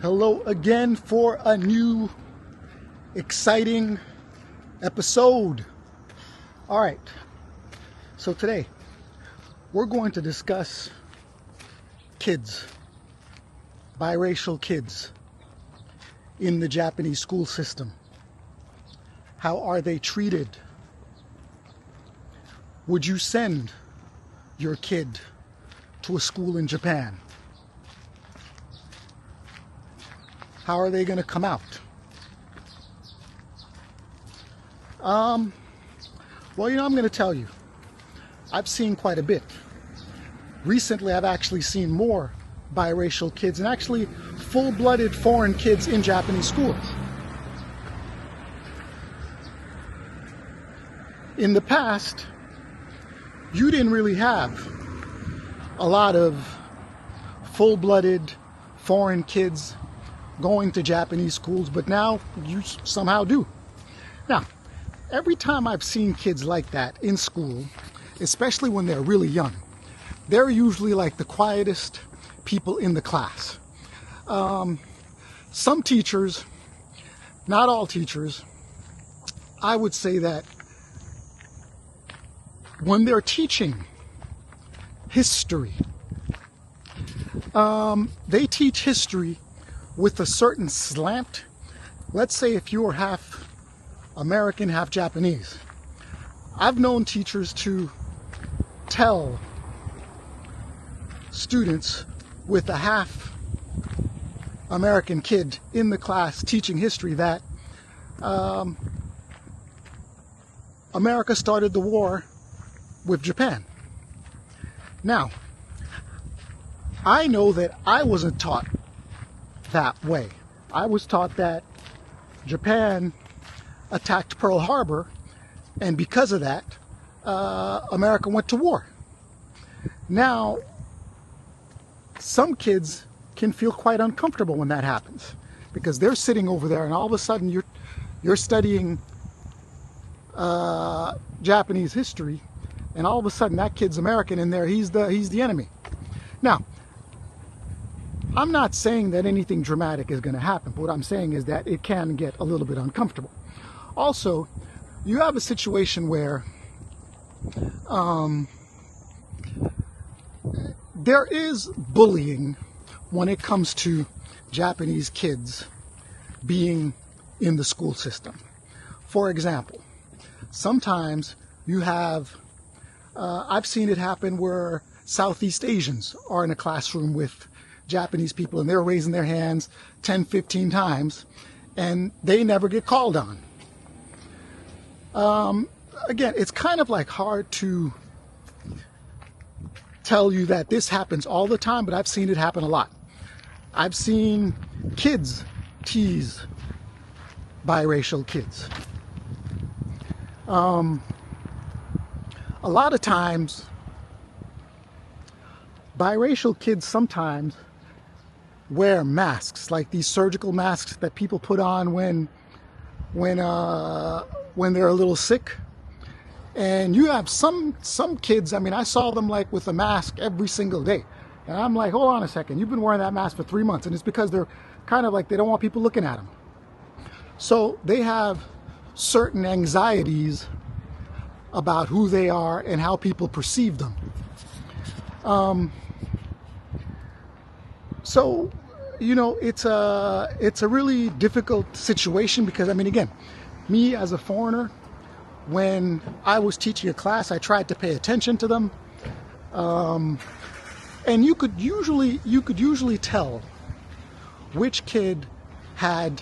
Hello again for a new exciting episode. All right, so today we're going to discuss kids, biracial kids in the Japanese school system. How are they treated? Would you send your kid to a school in Japan? How are they going to come out? Well, I'm going to tell you. I've seen quite a bit. Recently, I've actually seen more biracial kids and actually full-blooded foreign kids in Japanese schools. In the past, you didn't really have a lot of full-blooded foreign kids going to Japanese schools, but now you somehow do. Now, every time I've seen kids like that in school, especially when they're really young, they're usually like the quietest people in the class. Some teachers, not all teachers, I would say that when they're teaching history, they teach history with a certain slant. Let's say if you are half American, half Japanese. I've known teachers to tell students with a half American kid in the class teaching history that America started the war with Japan. Now, I know that I wasn't taught that way. I was taught that Japan attacked Pearl Harbor, and because of that, America went to war. Now, some kids can feel quite uncomfortable when that happens, because they're sitting over there and all of a sudden you're studying Japanese history, and all of a sudden that kid's American and there he's the enemy. Now, I'm not saying that anything dramatic is going to happen, but what I'm saying is that it can get a little bit uncomfortable. Also, you have a situation where there is bullying when it comes to Japanese kids being in the school system. For example, sometimes you have, I've seen it happen where Southeast Asians are in a classroom with Japanese people and they're raising their hands 10, 15 times and they never get called on. Again, it's kind of like hard to tell you that this happens all the time, but I've seen it happen a lot. I've seen kids tease biracial kids. A lot of times, biracial kids sometimes wear masks, like these surgical masks that people put on when they're a little sick. And you have some kids, I mean, I saw them like with a mask every single day. And I'm like, hold on a second, you've been wearing that mask for 3 months. And it's because they're kind of like, they don't want people looking at them. So they have certain anxieties about who they are and how people perceive them. So, it's a really difficult situation because, I mean, again, me as a foreigner, when I was teaching a class, I tried to pay attention to them. And you could usually tell which kid had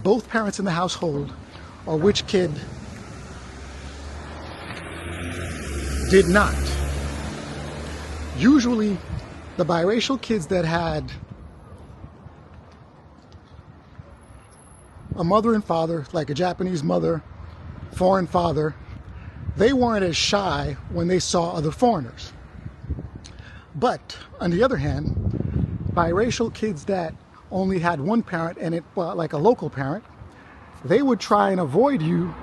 both parents in the household or which kid did not. Usually the biracial kids that had a mother and father, like a Japanese mother, foreign father, they weren't as shy when they saw other foreigners. But on the other hand, biracial kids that only had one parent and like a local parent, they would try and avoid you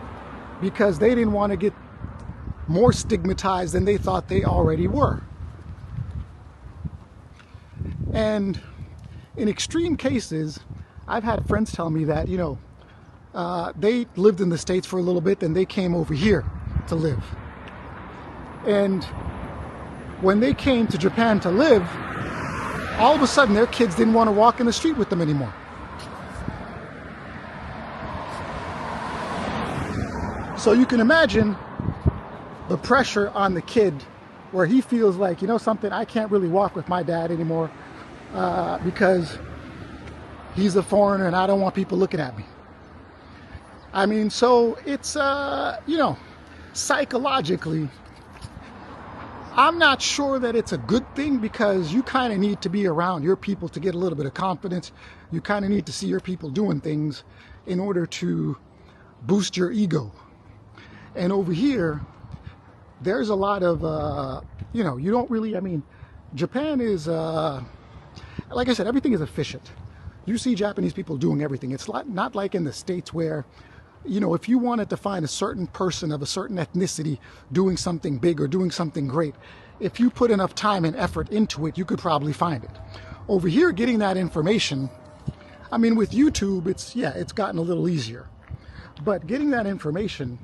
because they didn't want to get more stigmatized than they thought they already were. And in extreme cases, I've had friends tell me that, they lived in the States for a little bit, then they came over here to live. And when they came to Japan to live, all of a sudden their kids didn't want to walk in the street with them anymore. So you can imagine the pressure on the kid where he feels like, something, I can't really walk with my dad anymore because he's a foreigner and I don't want people looking at me. I mean, so it's, psychologically, I'm not sure that it's a good thing, because you kind of need to be around your people to get a little bit of confidence. You kind of need to see your people doing things in order to boost your ego. And over here, there's a lot of, you don't really, Japan is, like I said, everything is efficient. You see Japanese people doing everything. It's not like in the States where, if you wanted to find a certain person of a certain ethnicity doing something big or doing something great, if you put enough time and effort into it, you could probably find it. Over here, getting that information, with YouTube, it's gotten a little easier. But getting that information,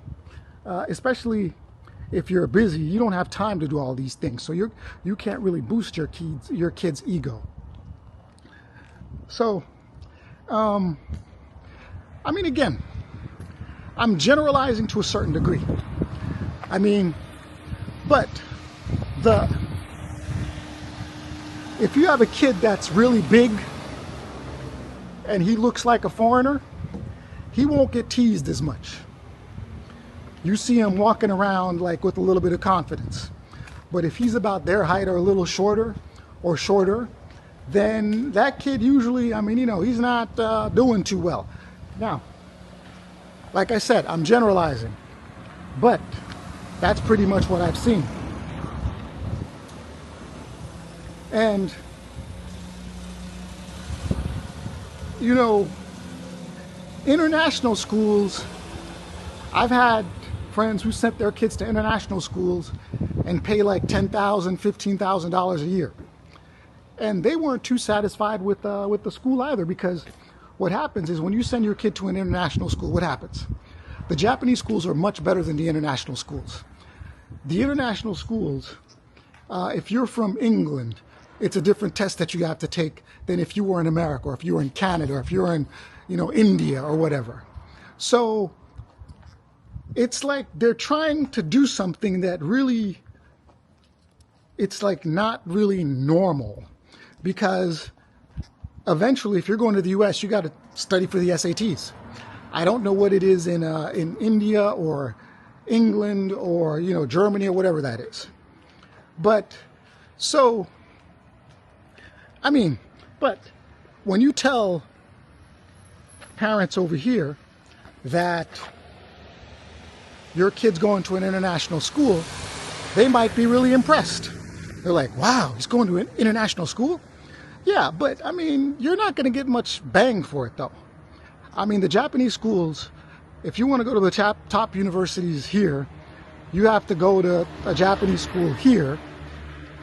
especially if you're busy, you don't have time to do all these things. So you can't really boost your kids' ego. So, again, I'm generalizing to a certain degree. But if you have a kid that's really big and he looks like a foreigner, he won't get teased as much. You see him walking around like with a little bit of confidence. But if he's about their height or a little shorter, then that kid usually, he's not doing too well. Now, like I said, I'm generalizing, but that's pretty much what I've seen. And, international schools, I've had friends who sent their kids to international schools and pay like $10,000, $15,000 a year. And they weren't too satisfied with the school either, because what happens is when you send your kid to an international school, what happens? The Japanese schools are much better than the international schools. The international schools, if you're from England, it's a different test that you have to take than if you were in America, or if you were in Canada, or if you're in, India or whatever. So it's like they're trying to do something that really, it's like not really normal, because eventually, if you're going to the U.S., you got to study for the SATs. I don't know what it is in India or England or Germany or whatever that is. But so, but when you tell parents over here that your kid's going to an international school, they might be really impressed. They're like, "Wow, he's going to an international school?" Yeah, but you're not going to get much bang for it, though. The Japanese schools, if you want to go to the top universities here, you have to go to a Japanese school here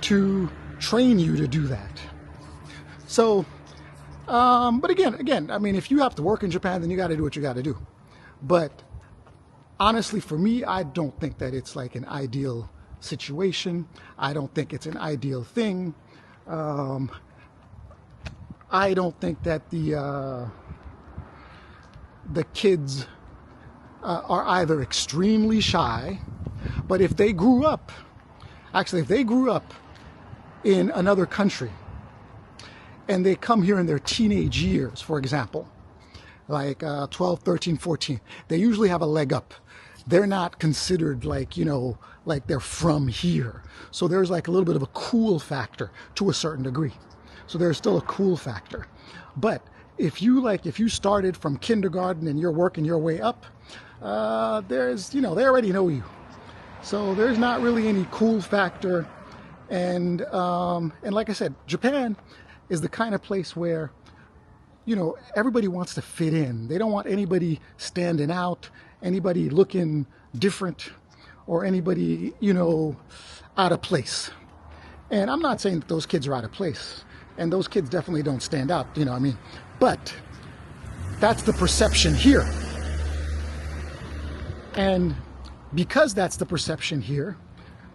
to train you to do that. So, but again, if you have to work in Japan, then you got to do what you got to do. But honestly, for me, I don't think that it's like an ideal situation. I don't think it's an ideal thing. I don't think that the kids are either extremely shy, but if they grew up in another country and they come here in their teenage years, for example, like 12, 13, 14, they usually have a leg up. They're not considered like they're from here. So there's like a little bit of a cool factor to a certain degree. So there's still a cool factor. But if you started from kindergarten and you're working your way up, there's, they already know you. So there's not really any cool factor. And like I said, Japan is the kind of place where, everybody wants to fit in. They don't want anybody standing out, anybody looking different, or anybody, out of place. And I'm not saying that those kids are out of place. And those kids definitely don't stand out, you know what I mean? But that's the perception here. And because that's the perception here,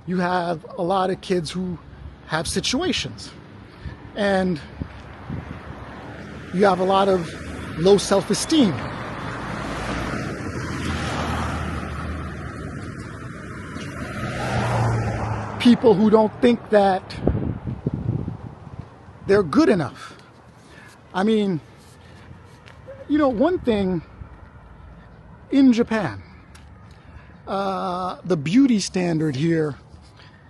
you have a lot of kids who have situations. And you have a lot of low self-esteem. People who don't think that they're good enough. I mean, you know, one thing in Japan, the beauty standard here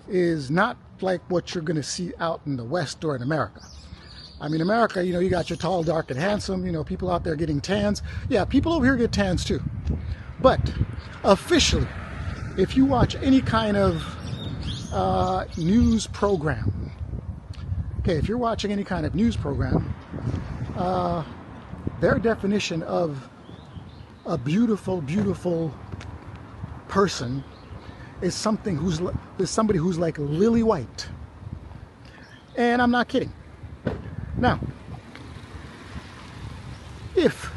is not like what you're going to see out in the West or in America. I mean, America, you know, you got your tall, dark, and handsome, you know, people out there getting tans. Yeah, people over here get tans too. But officially, if you watch any kind of news program, okay, if you're watching any kind of news program, their definition of a beautiful, beautiful person is somebody who's like lily white. And I'm not kidding. Now, if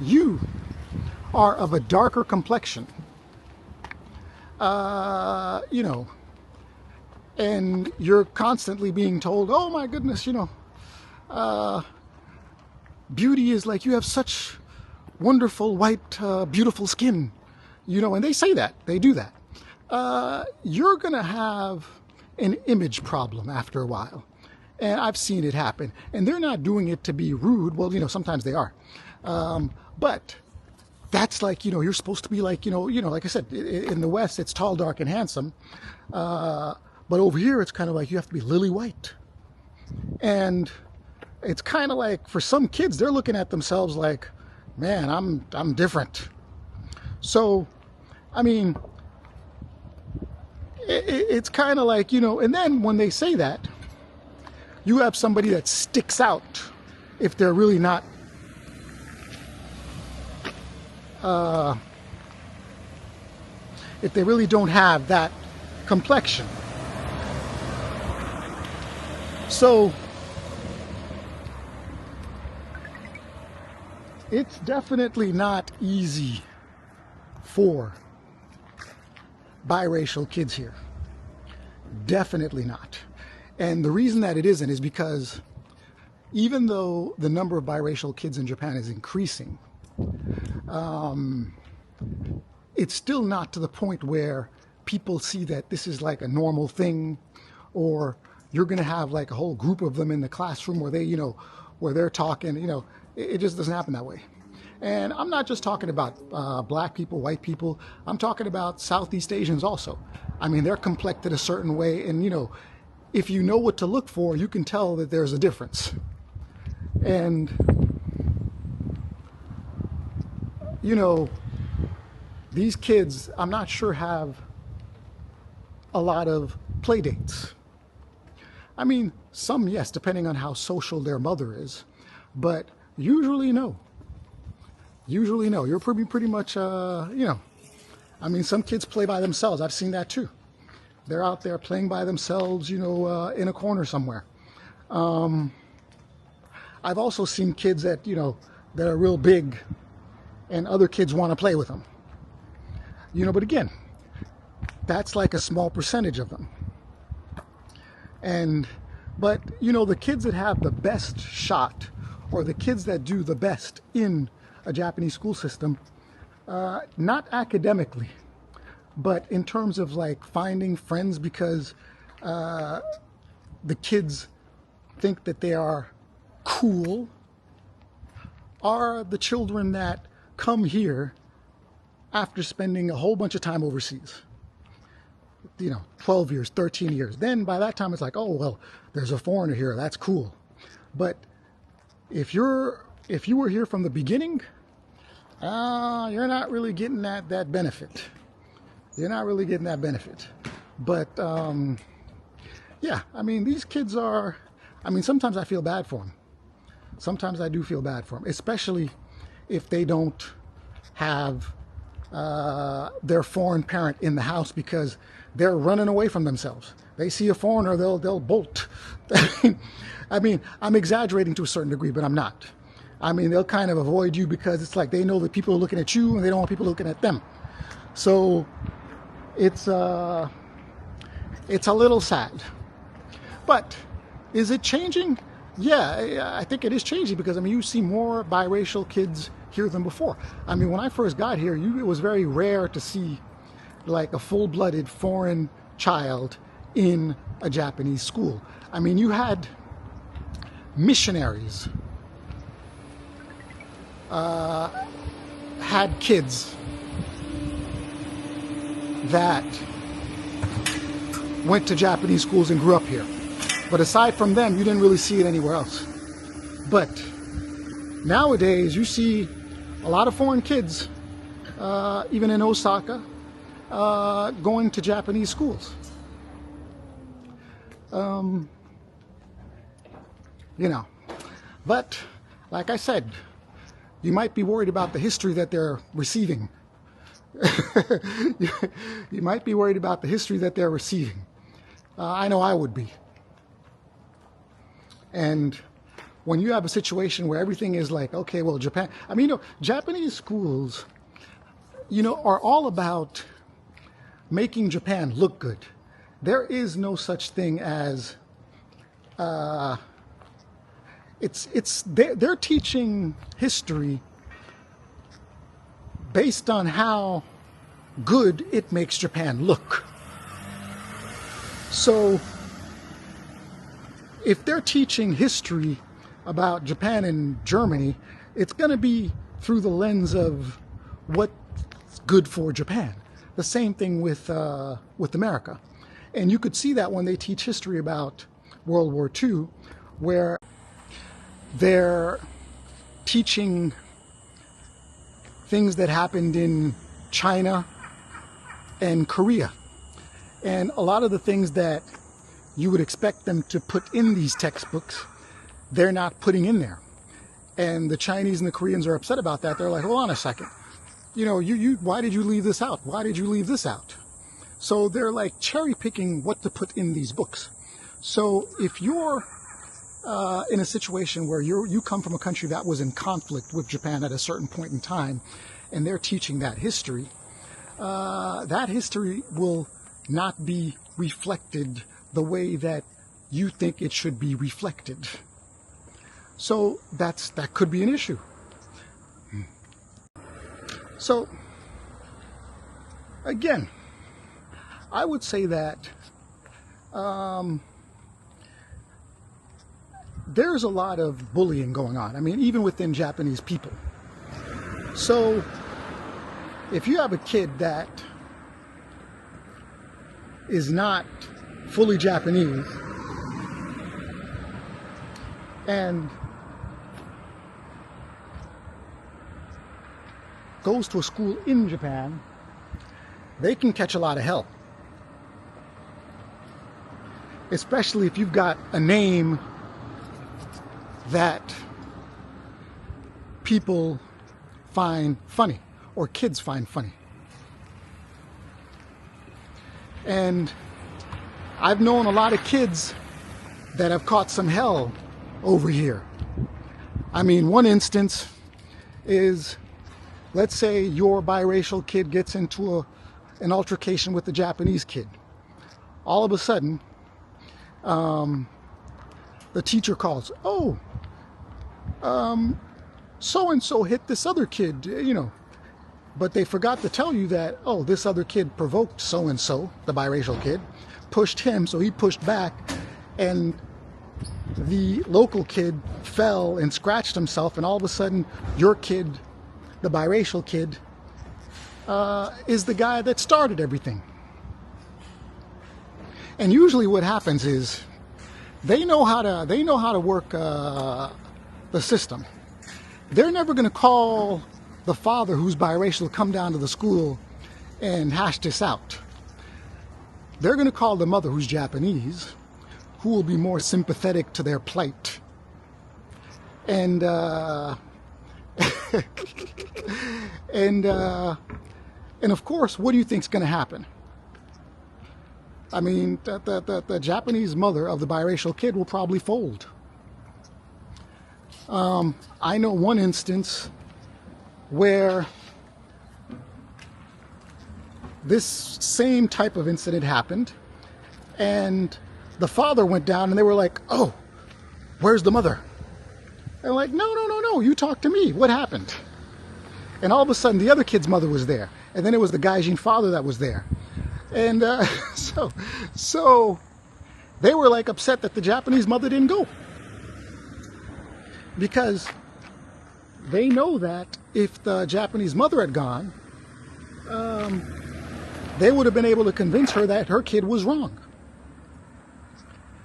you are of a darker complexion, you know, and you're constantly being told, oh my goodness, you know, beauty is like you have such wonderful white, beautiful skin, you know, and they say that, they do that. You're going to have an image problem after a while. And I've seen it happen. And they're not doing it to be rude. Well, you know, sometimes they are. But that's like, you know, you're supposed to be like, you know, like I said, in the West, it's tall, dark, and handsome. But over here, it's kind of like you have to be lily white. And it's kind of like, for some kids, they're looking at themselves like, man, I'm different. So, I mean, it's kind of like, you know, and then when they say that, you have somebody that sticks out if they're really not if they really don't have that complexion. So it's definitely not easy for biracial kids here. Definitely not. And the reason that it isn't is because even though the number of biracial kids in Japan is increasing, it's still not to the point where people see that this is like a normal thing, or you're going to have like a whole group of them in the classroom where they, you know, where they're talking, you know, it just doesn't happen that way. And I'm not just talking about black people, white people. I'm talking about Southeast Asians also. I mean, they're complected a certain way, and, you know, if you know what to look for, you can tell that there's a difference. And, you know, these kids, I'm not sure, have a lot of play dates. I mean, some, yes, depending on how social their mother is, but usually no. Usually no. You're pretty much, you know, I mean, some kids play by themselves. I've seen that too. They're out there playing by themselves, you know, in a corner somewhere. I've also seen kids that, you know, that are real big and other kids want to play with them. You know, but again, that's like a small percentage of them. But, you know, the kids that have the best shot, or the kids that do the best in a Japanese school system, not academically, but in terms of like finding friends, because the kids think that they are cool, are the children that come here after spending a whole bunch of time overseas. You know, 12 years, 13 years. Then by that time it's like, oh, well, there's a foreigner here, that's cool. But if you were here from the beginning, you're not really getting that benefit. You're not really getting that benefit. But yeah, I mean, these kids are, I mean, sometimes I feel bad for them. Sometimes I do feel bad for them, especially if they don't have their foreign parent in the house, because they're running away from themselves. They see a foreigner, they'll bolt. I mean, I'm exaggerating to a certain degree, but I'm not. I mean, they'll kind of avoid you because it's like they know that people are looking at you and they don't want people looking at them. So it's a little sad. But is it changing? Yeah, I think it is changing because, I mean, you see more biracial kids here than before. I mean, when I first got here, it was very rare to see like a full-blooded foreign child in a Japanese school. I mean, you had missionaries had kids that went to Japanese schools and grew up here. But aside from them, you didn't really see it anywhere else. But nowadays, you see a lot of foreign kids, even in Osaka, going to Japanese schools. You know, but like I said, you might be worried about the history that they're receiving. You might be worried about the history that they're receiving. I know I would be. And when you have a situation where everything is like, okay, well, Japan, I mean, you know, Japanese schools, you know, are all about making Japan look good. There is no such thing as, they're teaching history based on how good it makes Japan look. So if they're teaching history about Japan and Germany, it's going to be through the lens of what's good for Japan. The same thing with America. And you could see that when they teach history about World War II, where they're teaching things that happened in China and Korea. And a lot of the things that you would expect them to put in these textbooks, they're not putting in there. And the Chinese and the Koreans are upset about that. They're like, hold on a second. You know, why did you leave this out? Why did you leave this out? So they're like cherry picking what to put in these books. So if you're in a situation where you come from a country that was in conflict with Japan at a certain point in time, and they're teaching that history will not be reflected the way that you think it should be reflected. So that could be an issue. So again, I would say that there's a lot of bullying going on. I mean, even within Japanese people. So if you have a kid that is not fully Japanese and goes to a school in Japan, they can catch a lot of hell. Especially if you've got a name that people find funny or kids find funny. And I've known a lot of kids that have caught some hell over here. I mean, one instance is, let's say your biracial kid gets into an altercation with the Japanese kid. All of a sudden, the teacher calls, oh, so-and-so hit this other kid, you know. But they forgot to tell you that, oh, this other kid provoked so-and-so, the biracial kid, pushed him, so he pushed back, and the local kid fell and scratched himself, and all of a sudden, your kid, the biracial kid, is the guy that started everything. And usually what happens is, they know how to work the system. They're never going to call the father who's biracial to come down to the school and hash this out. They're going to call the mother who's Japanese, who will be more sympathetic to their plight. And and of course, what do you think's going to happen? I mean, the Japanese mother of the biracial kid will probably fold. I know one instance where this same type of incident happened, and the father went down and they were like, "Oh, where's the mother?" And like, no, you talk to me. What happened? And all of a sudden the other kid's mother was there, and then it was the Gaijin father that was there. And so they were like upset that the Japanese mother didn't go, because they know that if the Japanese mother had gone, they would have been able to convince her that her kid was wrong.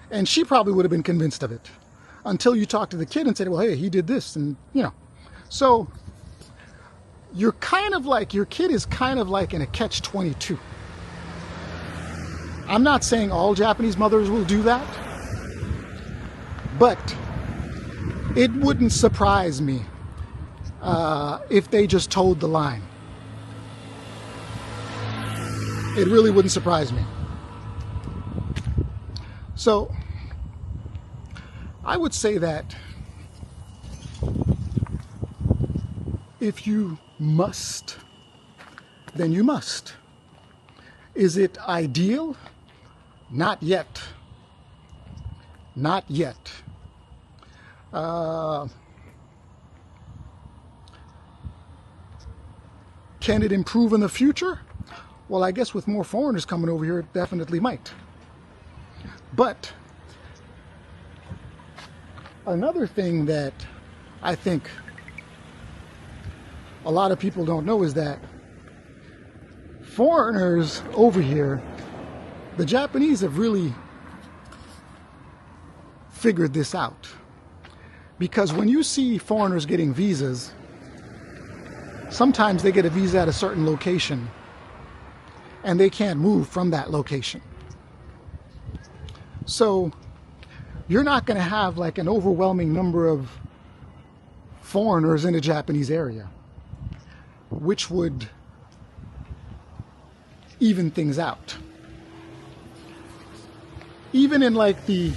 And she probably would have been convinced of it until you talk to the kid and say, well, hey, he did this. And, you know, so you're kind of like, your kid is kind of like in a catch-22. I'm not saying all Japanese mothers will do that, but it wouldn't surprise me if they just toed the line. It really wouldn't surprise me. So I would say that if you must, then you must. Is it ideal? Not yet. Not yet. Can it improve in the future? Well, I guess with more foreigners coming over here, it definitely might. But another thing that I think a lot of people don't know is that foreigners over here, the Japanese have really figured this out. Because when you see foreigners getting visas, sometimes they get a visa at a certain location and they can't move from that location. So you're not going to have like an overwhelming number of foreigners in the Japanese area, which would even things out. Even in like the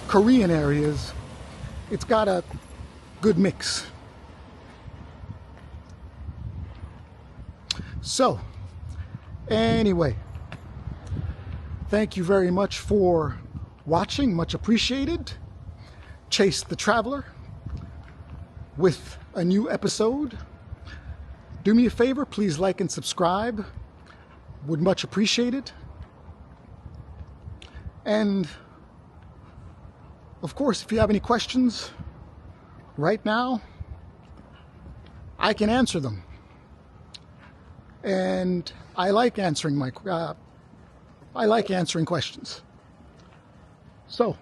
Korean areas, it's got a good mix. So, anyway, thank you very much for watching. Much appreciated. Chase the Traveler with a new episode. Do me a favor, please like and subscribe. Would much appreciate it. And of course, if you have any questions right now, I can answer them. And I like answering questions. So,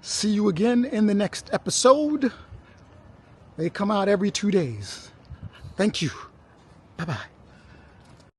see you again in the next episode. They come out every 2 days. Thank you. Bye-bye.